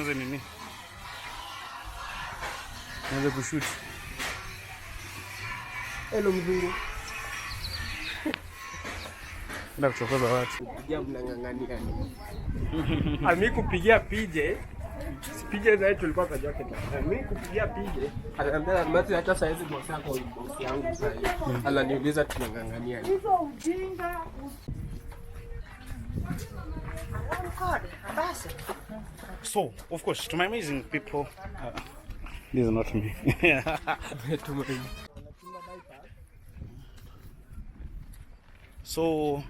nianze nini? Nianze kushoot. Hello mzungu. Ndio kuchokoza watu. Kupigia mnang'ang'ania nini? Mimi kupigia PJ. PJ zaidi tulikuwa kwa joke. Mimi kupigia PJ. Ananiambia mati hata saa hizi boss yako boss yangu sasa hivi. Ananiuliza tunang'ang'ania nini? Hizo ujinga. So, of course, to my amazing people, this is not me. So,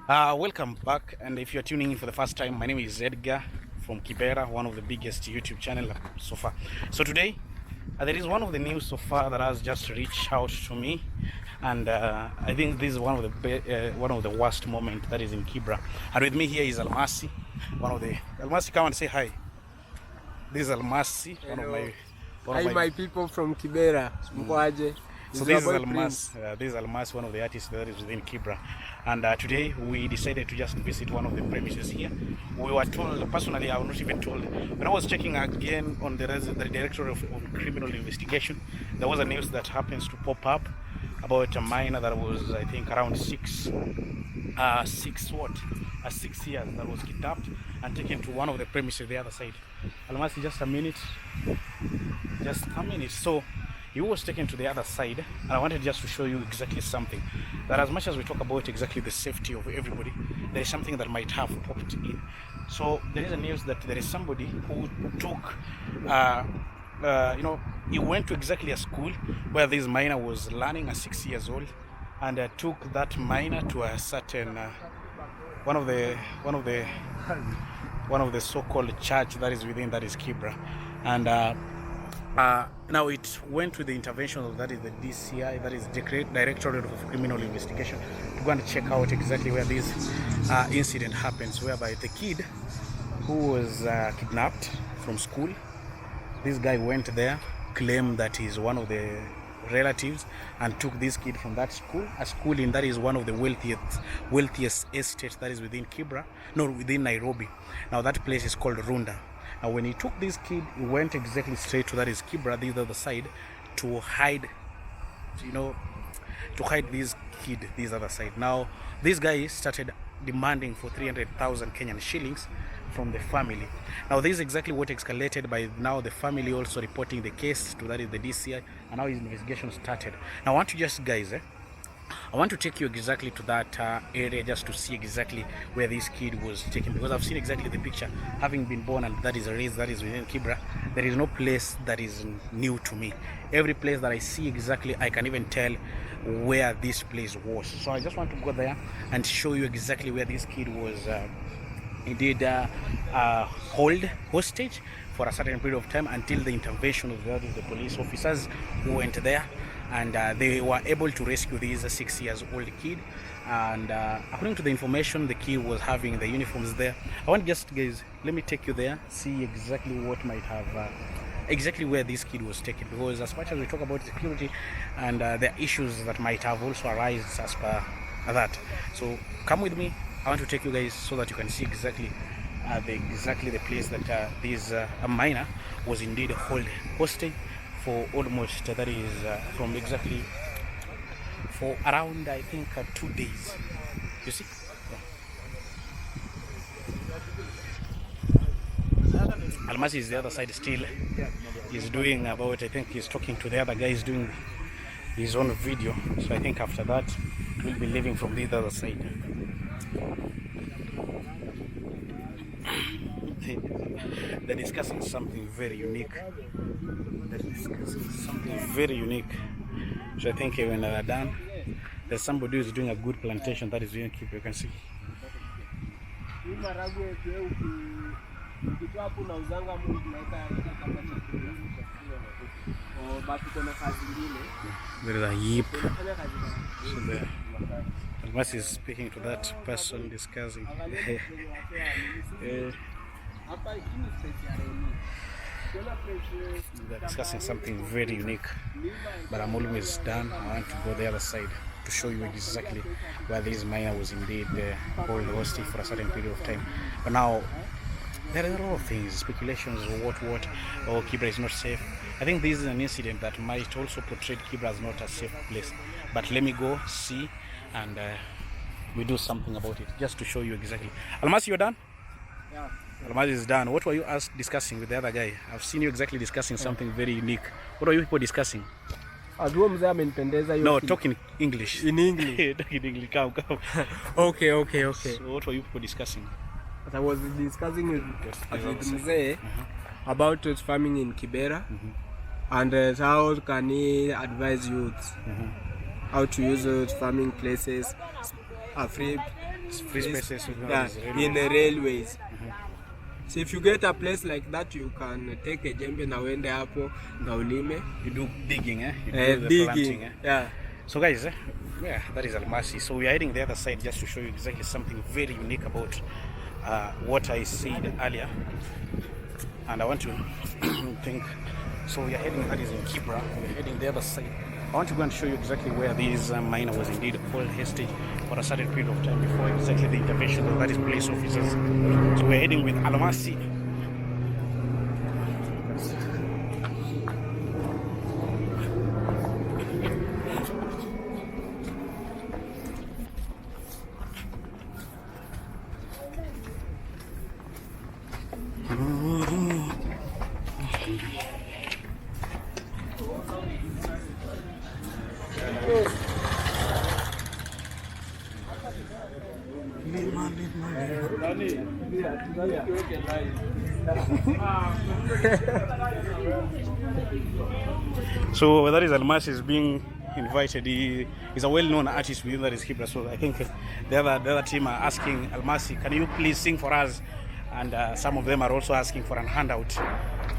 welcome back, and if you're tuning in for the first time, my name is Edgar from Kibera, one of the biggest YouTube channel so far. So today, there is one of the news so far that has just reached out to me, and I think this is one of the worst moment that is in Kibera. And with me here is Almasi, one of the Almasi. Come and say hi. This is Almasi, one of my people from Kibera. So this is Almas, one of the artists that is within Kibera. And today we decided to just visit one of the premises here. We were told, personally I was not even told, when I was checking again on the Director of Criminal Investigation, there was a news that happens to pop up about a minor that was, I think, around 6 years, that was kidnapped and taken to one of the premises the other side. Almas, just a minute. So he was taken to the other side, and I wanted just to show you exactly something that, as much as we talk about exactly the safety of everybody, there is something that might have popped in. So there is a news that there is somebody who took he went to exactly a school where this minor was learning at 6 years old, and took that minor to a certain one of the so-called church that is within, that is Kibera. And now it went with the intervention of, that is the DCI, that is the Directorate of Criminal Investigation, to go and check out exactly where this incident happens, whereby the kid who was kidnapped from school, this guy went there, claimed that he's one of the relatives, and took this kid from that school, a school in that is one of the wealthiest estates that is within Kibera, no, within Nairobi. Now that place is called Runda. Now when he took this kid, he went exactly straight to, that is Kibera, the other side, to hide this kid this other side. Now this guy started demanding for 300,000 Kenyan shillings from the family. Now this is exactly what escalated by now the family also reporting the case to, that is the DCI, and now his investigation started. Now I want to just, guys, I want to take you exactly to that area just to see exactly where this kid was taken, because I've seen exactly the picture, having been born and that is raised, that is within Kibera. There is no place that is new to me. Every place that I see exactly, I can even tell where this place was. So I just want to go there and show you exactly where this kid was indeed hold hostage for a certain period of time, until the intervention of the police officers who went there, and they were able to rescue this 6 years old kid. And according to the information, the kid was having the uniforms there. I want, just guys, let me take you there, see exactly what might have exactly where this kid was taken, because as much as we talk about security and the issues that might have also arisen as per that. So come with me, I want to take you guys so that you can see exactly the place that this minor was indeed held hostage for almost, that is from exactly for around, I think, 2 days. You see? Yeah. Almasi is the other side still. He's doing about, I think he's talking to the other guy, he's doing his own video. So I think after that we'll be leaving from the other side. They're discussing something very unique. So I think when they're done, there's somebody who's doing a good plantation that is doing keep, you can see. There is a heap. So there. Almas is speaking to that person, discussing. They're discussing something very unique, but I'm almost done. I want to go the other side to show you exactly where this minor was indeed held hostage for a certain period of time. But now there are a lot of things, speculations of what, or Kibera is not safe. I think this is an incident that might also portray Kibera as not a safe place. But let me go see and we do something about it just to show you exactly. Almasi, you're done? Yeah. Almasi is done. What were you discussing with the other guy? I've seen you exactly discussing something very unique. What are you people discussing? No, talk in English. In English? Talk in English. Come. Okay. So what were you people discussing? I was discussing with Mzee about farming in Kibera and how can he advise youth how to use farming places, free spaces in the railways. So if you get a place like that, you can take a jembe na uende hapo na ulime. You do digging, You do the digging, planting, yeah. So guys, yeah, that is Almasi. So we are heading the other side just to show you exactly something very unique about what I said earlier. And I want to think. So we are heading, that is in Kibera. We're heading the other side. I want to go and show you exactly where this miner was indeed called hostage for a certain period of time before exactly the intervention of that is police officers. So we're heading with Almasi. So that is Almasi is being invited. He is a well-known artist within that is Kibera. So I think the other team are asking Almasi, can you please sing for us? And some of them are also asking for an handout.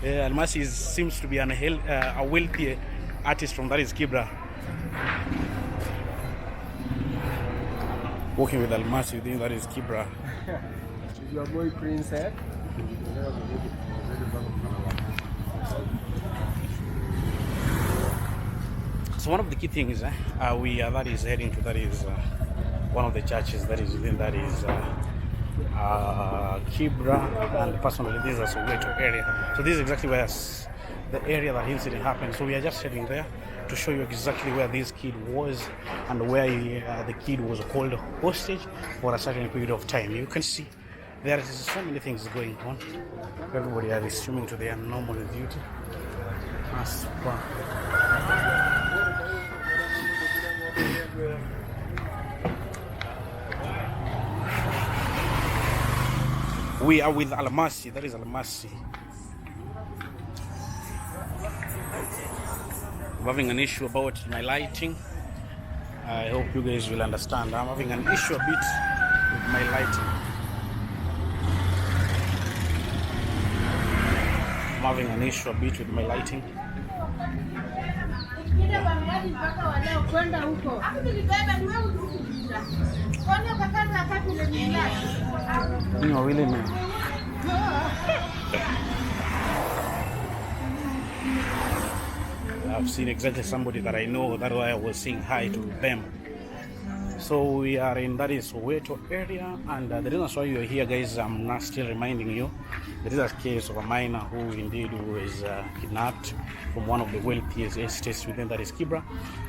Almasi seems to be a wealthy artist from that is Kibera. Working with Almasi within that is Kibera. Is your boy Prince, eh? So one of the key things that is heading to, that is one of the churches that is within that is Kibera, and personally this is a Soweto area. So this is exactly where the area that incident happened. So we are just heading there to show you exactly where this kid was and where the kid was called hostage for a certain period of time. You can see there is so many things going on. Everybody are resuming to their normal duty. As per we are with Almasi. That is Almasi. I'm having an issue about my lighting. I hope you guys will understand. I'm having an issue a bit with my lighting. I'm having an issue a bit with my lighting. No, really, man. I've seen exactly somebody that I know. That's why I was saying hi to them. So we are in that is Soweto area, and the reason why you're here, guys, I'm not still reminding you, there is a case of a miner who indeed was kidnapped from one of the wealthiest estates within that is Kibera.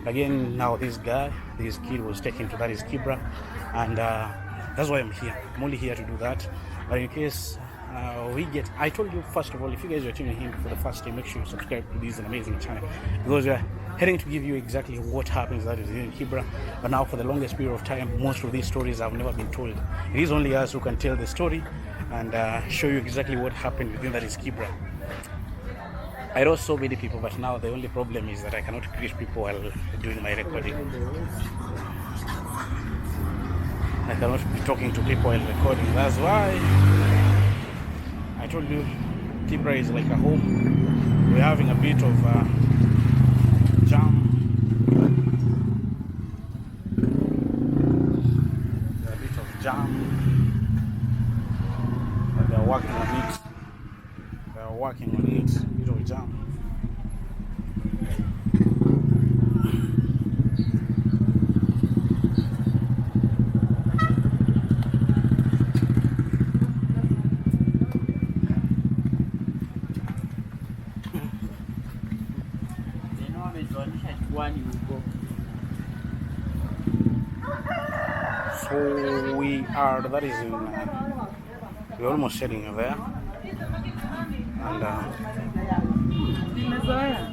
Again, now this kid was taken to that is Kibera, and that's why I'm here. I'm only here to do that. But in case I told you, first of all, if you guys are tuning in for the first time, make sure you subscribe to this amazing channel, because we are heading to give you exactly what happens that is in Kibera. But now for the longest period of time, most of these stories have never been told. It is only us who can tell the story and show you exactly what happened within that is Kibera. I know so many people, but now the only problem is that I cannot greet people while doing my recording. I cannot be talking to people while recording. That's why I told you Kibera is like a home. We're having a bit of jam. A bit of jam. And they're working on it. They're working on it. A bit of jam. pwani huko. So we are, that is in, we're almost heading there.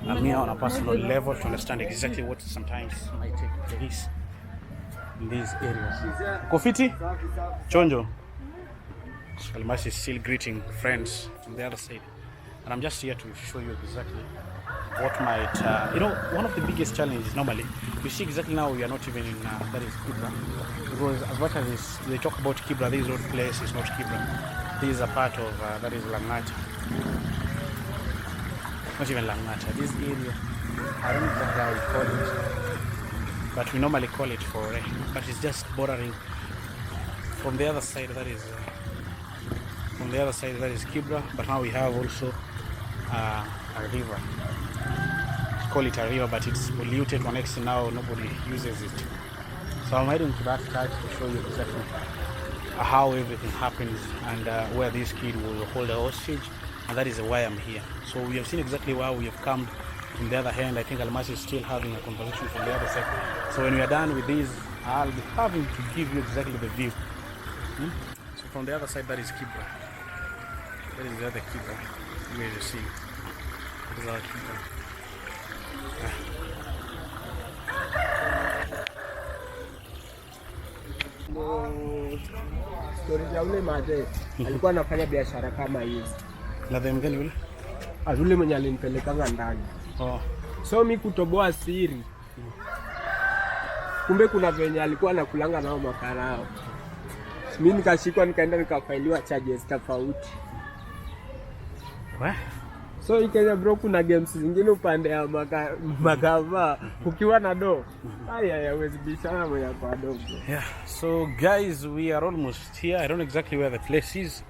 And me on a personal level to understand exactly what sometimes might take place in these areas. Kofiti? Chonjo. Almas is still greeting friends from the other side. And I'm just here to show you exactly what might, one of the biggest challenges normally, you see exactly now we are not even in, that is Kibera. Because as much as they talk about Kibera, this road place is not Kibera. This is a part of, that is Langata. Not even Langata. This area, I don't know exactly how we call it, but we normally call it Fore. But it's just bordering from the other side, that is, Kibera. But now we have also a river. Call it a river, but it's polluted to an extent now nobody uses it. So I'm heading to that church to show you exactly how everything happens and where this kid will hold a hostage, and that is why I'm here. So we have seen exactly where we have come. On the other hand, I think Almas is still having a conversation from the other side. So when we are done with this, I'll be having to give you exactly the view. So from the other side, that is Kibera. That is the other Kibera. You guys see. That is our Kibera. Story ya ule mzee alikuwa anafanya biashara kama hizi. Na them gani yule? Yule mwenye alinipelekanga ndani. Oh. So mimi kutoboa siri. Kumbe kuna venye alikuwa anakulanga nao makarao. Mimi nikashikwa nikaenda nikafailiwa charges tofauti. So ikaja bro, kuna games zingine upande ya magava ukiwa na do. Hawezi bishana moja kwa dogo. Yeah. So guys, we are almost here. I don't know exactly where the place is.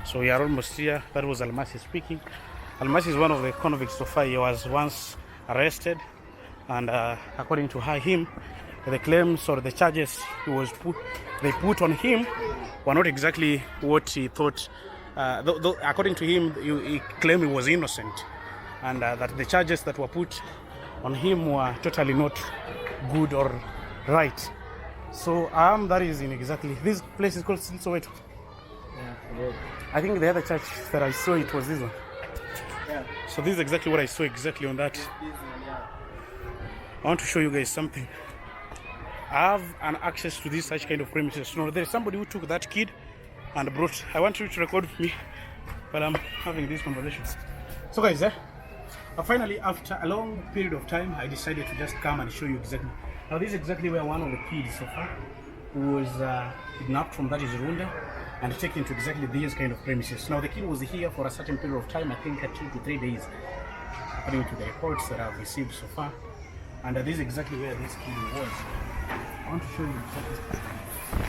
So we are almost here. That was Almasi speaking. Almasi is one of the convicts so far. He was once arrested, and according to him, the claims or the charges they put on him were not exactly what he thought. Though, according to him, he claimed he was innocent, and that the charges that were put on him were totally not good or right. So that is in exactly, this place is called Soweto. Yeah. I think the other church that I saw, it was this one. Yeah. So this is exactly what I saw exactly on that. I want to show you guys something. I have an access to this such kind of premises. No, there is somebody who took that kid and brought. I want you to record with me while I'm having these conversations. So guys, finally, after a long period of time, I decided to just come and show you exactly. Now this is exactly where one of the kids so far who was kidnapped from, that is Rwanda, and taken to exactly these kind of premises. Now the kid was here for a certain period of time, I think 2 to 3 days, according to the reports that I've received so far. And this is exactly where this kid was. I want to show you exactly.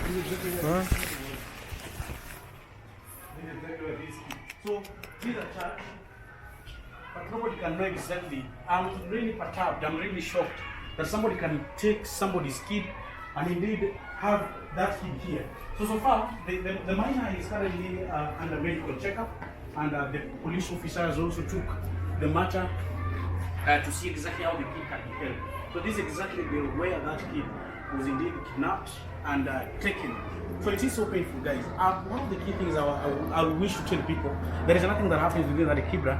This is exactly where this kid. So this is a church, but nobody can know exactly. I'm really perturbed, I'm really shocked that somebody can take somebody's kid and indeed have that kid here. So far, the minor is currently under medical checkup, and the police officers also took the matter to see exactly how the kid can be held. So this is exactly where that kid was indeed kidnapped and taken. So it is so painful, guys. One of the key things I wish to tell people, there is nothing that happens within that Kibera,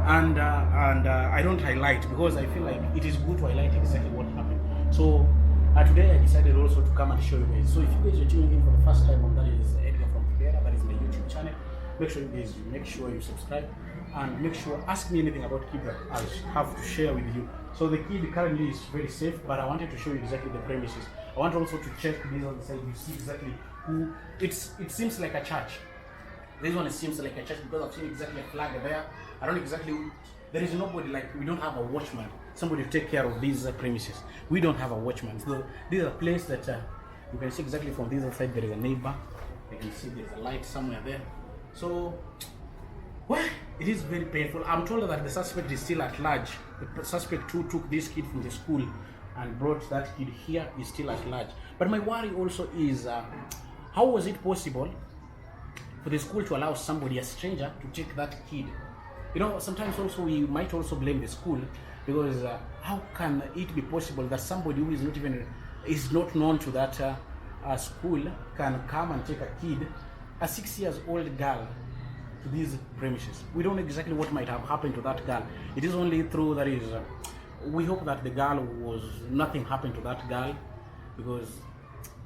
and I don't highlight, because I feel like it is good to highlight exactly what happened. So today I decided also to come and show you guys. So if you guys are tuning in for the first time, that is Edgar from Kibera, that is my YouTube channel. Make sure you subscribe, and make sure, ask me anything about Kibera. I'll have to share with you. So the kid currently is very safe, but I wanted to show you exactly the premises. I want also to check this on the side. You see exactly who. It seems like a church. This one seems like a church because I've seen exactly a flag there. I don't exactly. There is nobody, like, we don't have a watchman. Somebody to take care of these premises. We don't have a watchman. So this is a place that you can see exactly from this side. There is a neighbor. You can see there's a light somewhere there. So, well, it is very painful. I'm told that the suspect is still at large. The suspect who took this kid from the school and brought that kid here is still at large. But my worry also is, how was it possible for the school to allow somebody, a stranger, to take that kid You know, sometimes also we might also blame the school because how can it be possible that somebody who is not known to that school can come and take a kid, a 6-year-old girl, to these premises? We don't know exactly what might have happened to that girl. It is only through that is. We hope that the girl was nothing happened to that girl, because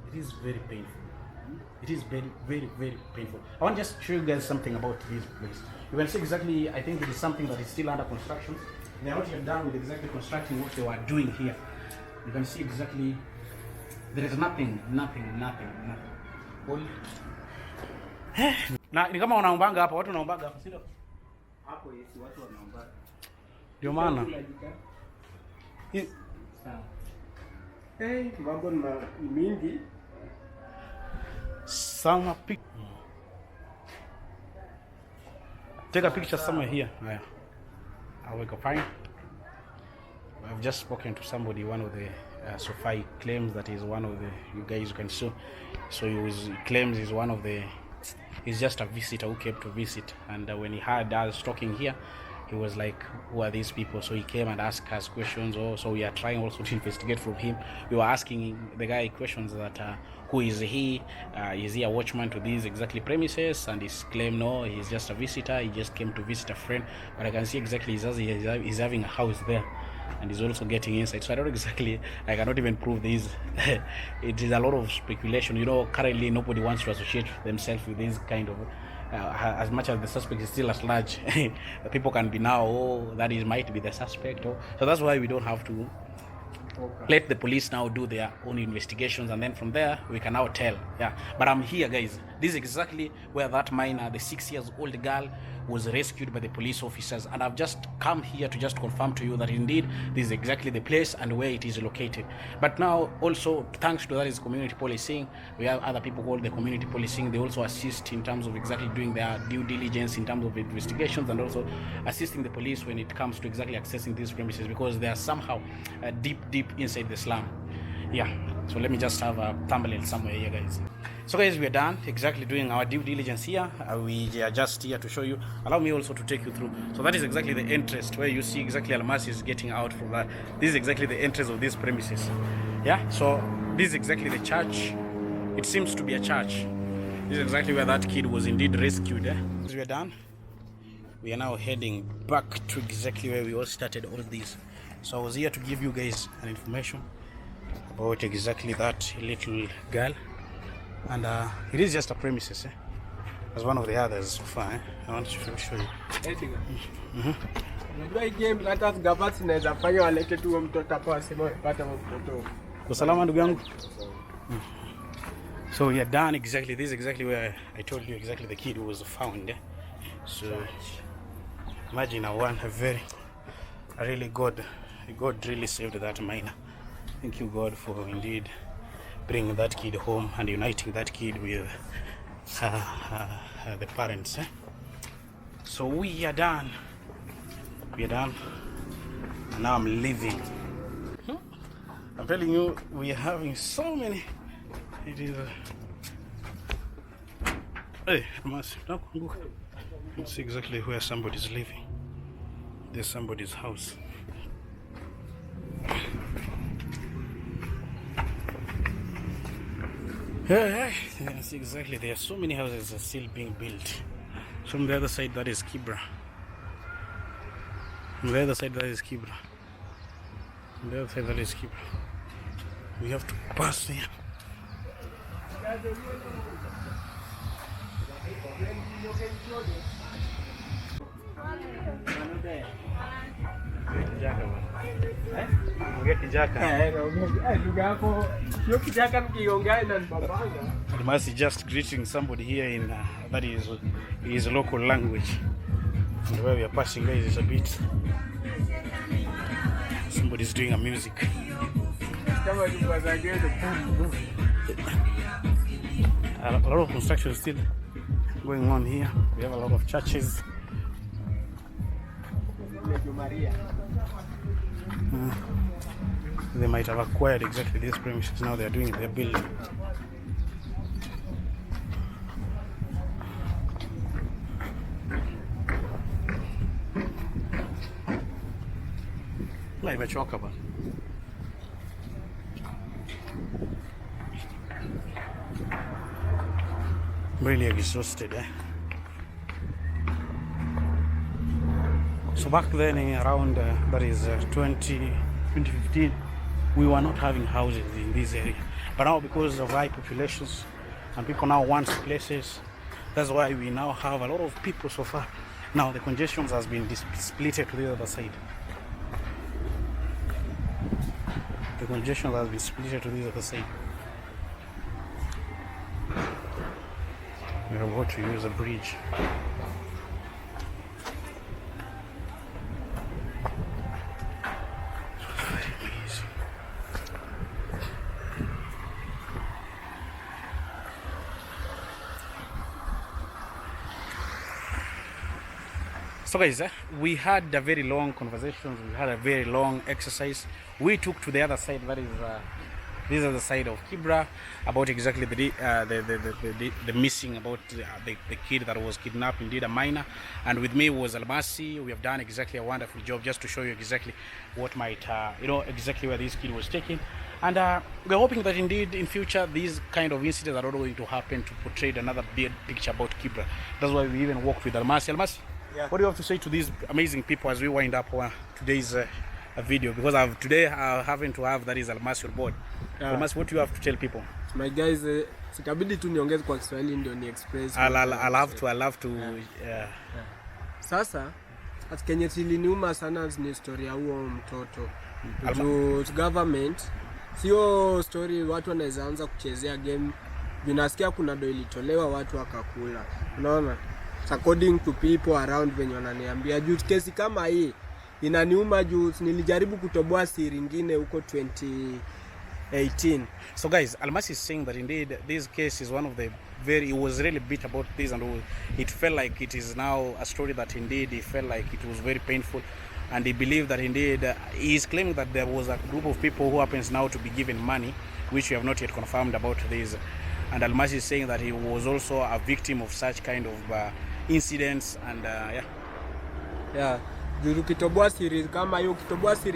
it is very painful. It is very, very, very painful. I want to just show you guys something about this place. You can see exactly, I think it is something that is still under construction. They are not yet done with exactly constructing what they were doing here. You can see exactly, there is nothing. All. Na ni kama wanaombanga hapa, watu wanaombanga hapa, sio? Hapo Yesu watu wanaomba. Ndio maana. Mambo ni mingi. Some take a picture somewhere here. Yeah. I'll make a fine. I've just spoken to somebody, one of the Sophie claims that is one of the, you guys can see. So he claims he's one of the, he's just a visitor who came to visit, and when he heard us talking here, he was like, who are these people? So he came and asked us questions. So we are trying also to investigate from him. We were asking the guy questions that who is he? Is he a watchman to these exactly premises? And he's claimed no, he's just a visitor. He just came to visit a friend. But I can see exactly he's having a house there, and he's also getting inside. So I don't exactly, I cannot even prove this. It is a lot of speculation. You know, currently nobody wants to associate themselves with this kind of. As much as the suspect is still at large, people can be now, oh, that is might be the suspect. Oh. So that's why we don't have to let the police now do their own investigations, and then from there we can now tell. Yeah, but I'm here, guys. This is exactly where that minor, the 6-year-old girl, was rescued by the police officers, and I've just come here to just confirm to you that indeed this is exactly the place and where it is located. But now also, thanks to that is community policing. We have other people called the community policing. They also assist in terms of exactly doing their due diligence in terms of investigations, and also assisting the police when it comes to exactly accessing these premises, because they are somehow deep inside the slum. Yeah, so let me just have a thumbnail somewhere here, guys. So guys, we are done exactly doing our due diligence here. We are just here to show you. Allow me also to take you through. So that is exactly the entrance where you see exactly Almasi is getting out from that. This is exactly the entrance of these premises. Yeah, so this is exactly the church. It seems to be a church. This is exactly where that kid was indeed rescued. We are done. We are now heading back to exactly where we all started all this. So I was here to give you guys an information about exactly that little girl, and it is just a premises as one of the others so far. I want to show you. Usalama ndugu yangu. So we are done exactly. This is exactly where I told you exactly the kid was found. So imagine God really saved that minor. Thank you, God, for indeed bringing that kid home and uniting that kid with the parents. So we are done. We are done. And now I'm leaving. I'm telling you, we are having so many. It is. Hey, let's see exactly where somebody's living. There's somebody's house. Yeah, you can see exactly. There are so many houses that are still being built. So on the other side, that is Kibera. On the other side, that is Kibera. On the other side, that is Kibera. We have to pass here. Must just greeting somebody here in that is his local language. And where we are passing, guys, is a bit. Somebody's doing a music. A lot of construction is still going on here. We have a lot of churches. They might have acquired exactly these premises. Now they are doing their building. Imechoka bana. Really exhausted, eh? So back then, around that is 2015, we were not having houses in this area. But now, because of high populations and people now want places, that's why we now have a lot of people so far. Now the congestion has been splitted to the other side. The congestion has been split to the other side. We are about to use a bridge. So guys, we had a very long conversation. We had a very long exercise. We took to the other side, that is this is the side of Kibera, about exactly the missing, about the kid that was kidnapped, indeed a minor. And with me was Almasi. We have done exactly a wonderful job just to show you exactly what might, exactly where this kid was taken. And we're hoping that indeed in future these kind of incidents are not going to happen, to portray another big picture about Kibera. That's why we even worked with Almasi. Almasi, yeah. What do you have to say to these amazing people as we wind up today's video? Because today I happen to have that is Almasi on board. Almasi, what do you have to tell people? My guys, sitabidi tu niongeze kwa Kiswahili ndio ni express. I'll have to. Yeah. Sasa Kenye iliniuma sana ni story ya huo mtoto. To government sio story watu wanaweza anza kuchezea game. Binasikia kuna do ilitolewa watu wakakula. Unaona? According to people around venye wananiambia juu kesi kama hii inaniuma juu nilijaribu kutoboa siri nyingine huko 2018. So guys, Almasi is saying that indeed this case is one of the he was really bitter about this, and it felt like it is now a story that indeed he felt like it was very painful, and he believed that indeed he is claiming that there was a group of people who happens now to be given money, which we have not yet confirmed about this. And Almasi is saying that he was also a victim of such kind of incidents, and yeah. Ukitoboa siri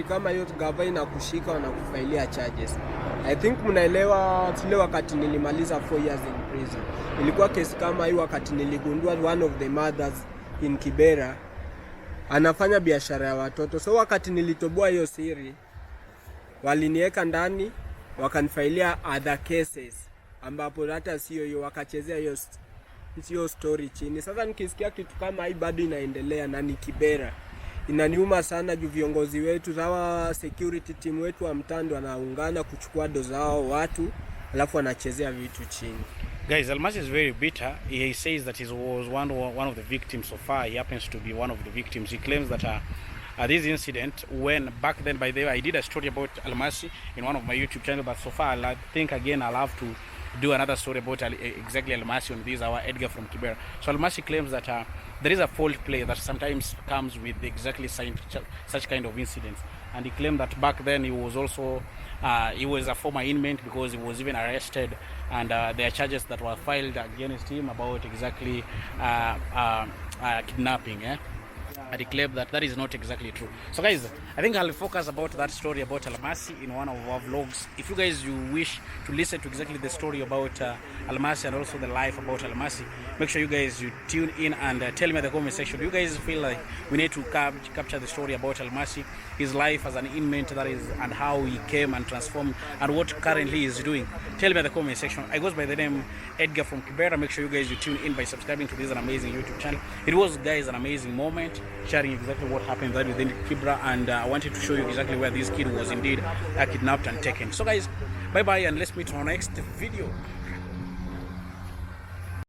kama hiyo gava inakushika na kufailia charges. I think mnaelewa tule wakati nilimaliza 4 years in prison. Ilikuwa kesi kama hiyo wakati niligundua one of the mothers in Kibera anafanya biashara ya watoto. So wakati nilitoboa hiyo siri waliniweka ndani, wakanifailia other cases ambapo hata sio hiyo, wakachezea hiyo story chini. Sasa nikisikia kitu kama hii bado inaendelea na ni Kibera, inaniuma sana juu viongozi wetu zawa security team wetu wa mtando wanaungana kuchukua doza zao watu alafu wanachezea vitu chini. Guys, Almasi is very bitter. He says that he was one of the victims so far. He happens to be one of the victims. He claims that this incident, when back then, by the way, I did a story about Almasi in one of my YouTube channel, but so far I think again I'll have to do another story about exactly Almasi on this, our Edgar from Kibera. So Almasi claims that there is a fault play that sometimes comes with exactly such kind of incidents, and he claimed that back then he was also he was a former inmate because he was even arrested, and there are charges that were filed against him about exactly kidnapping. And he claimed that that is not exactly true. So guys, I think I'll focus about that story about Almasi in one of our vlogs. If you guys wish to listen to exactly the story about Almasi and also the life about Almasi, make sure you guys tune in and tell me in the comment section. Do you guys feel like we need to capture the story about Almasi, his life as an inmate, that is, and how he came and transformed, and what currently he is doing? Tell me in the comment section. I goes by the name Edgar from Kibera. Make sure you guys tune in by subscribing to this amazing YouTube channel. It was, guys, an amazing moment, sharing exactly what happened there within Kibera, and I wanted to show you exactly where this kid was indeed kidnapped and taken. So guys, bye bye, and let's meet on our next video.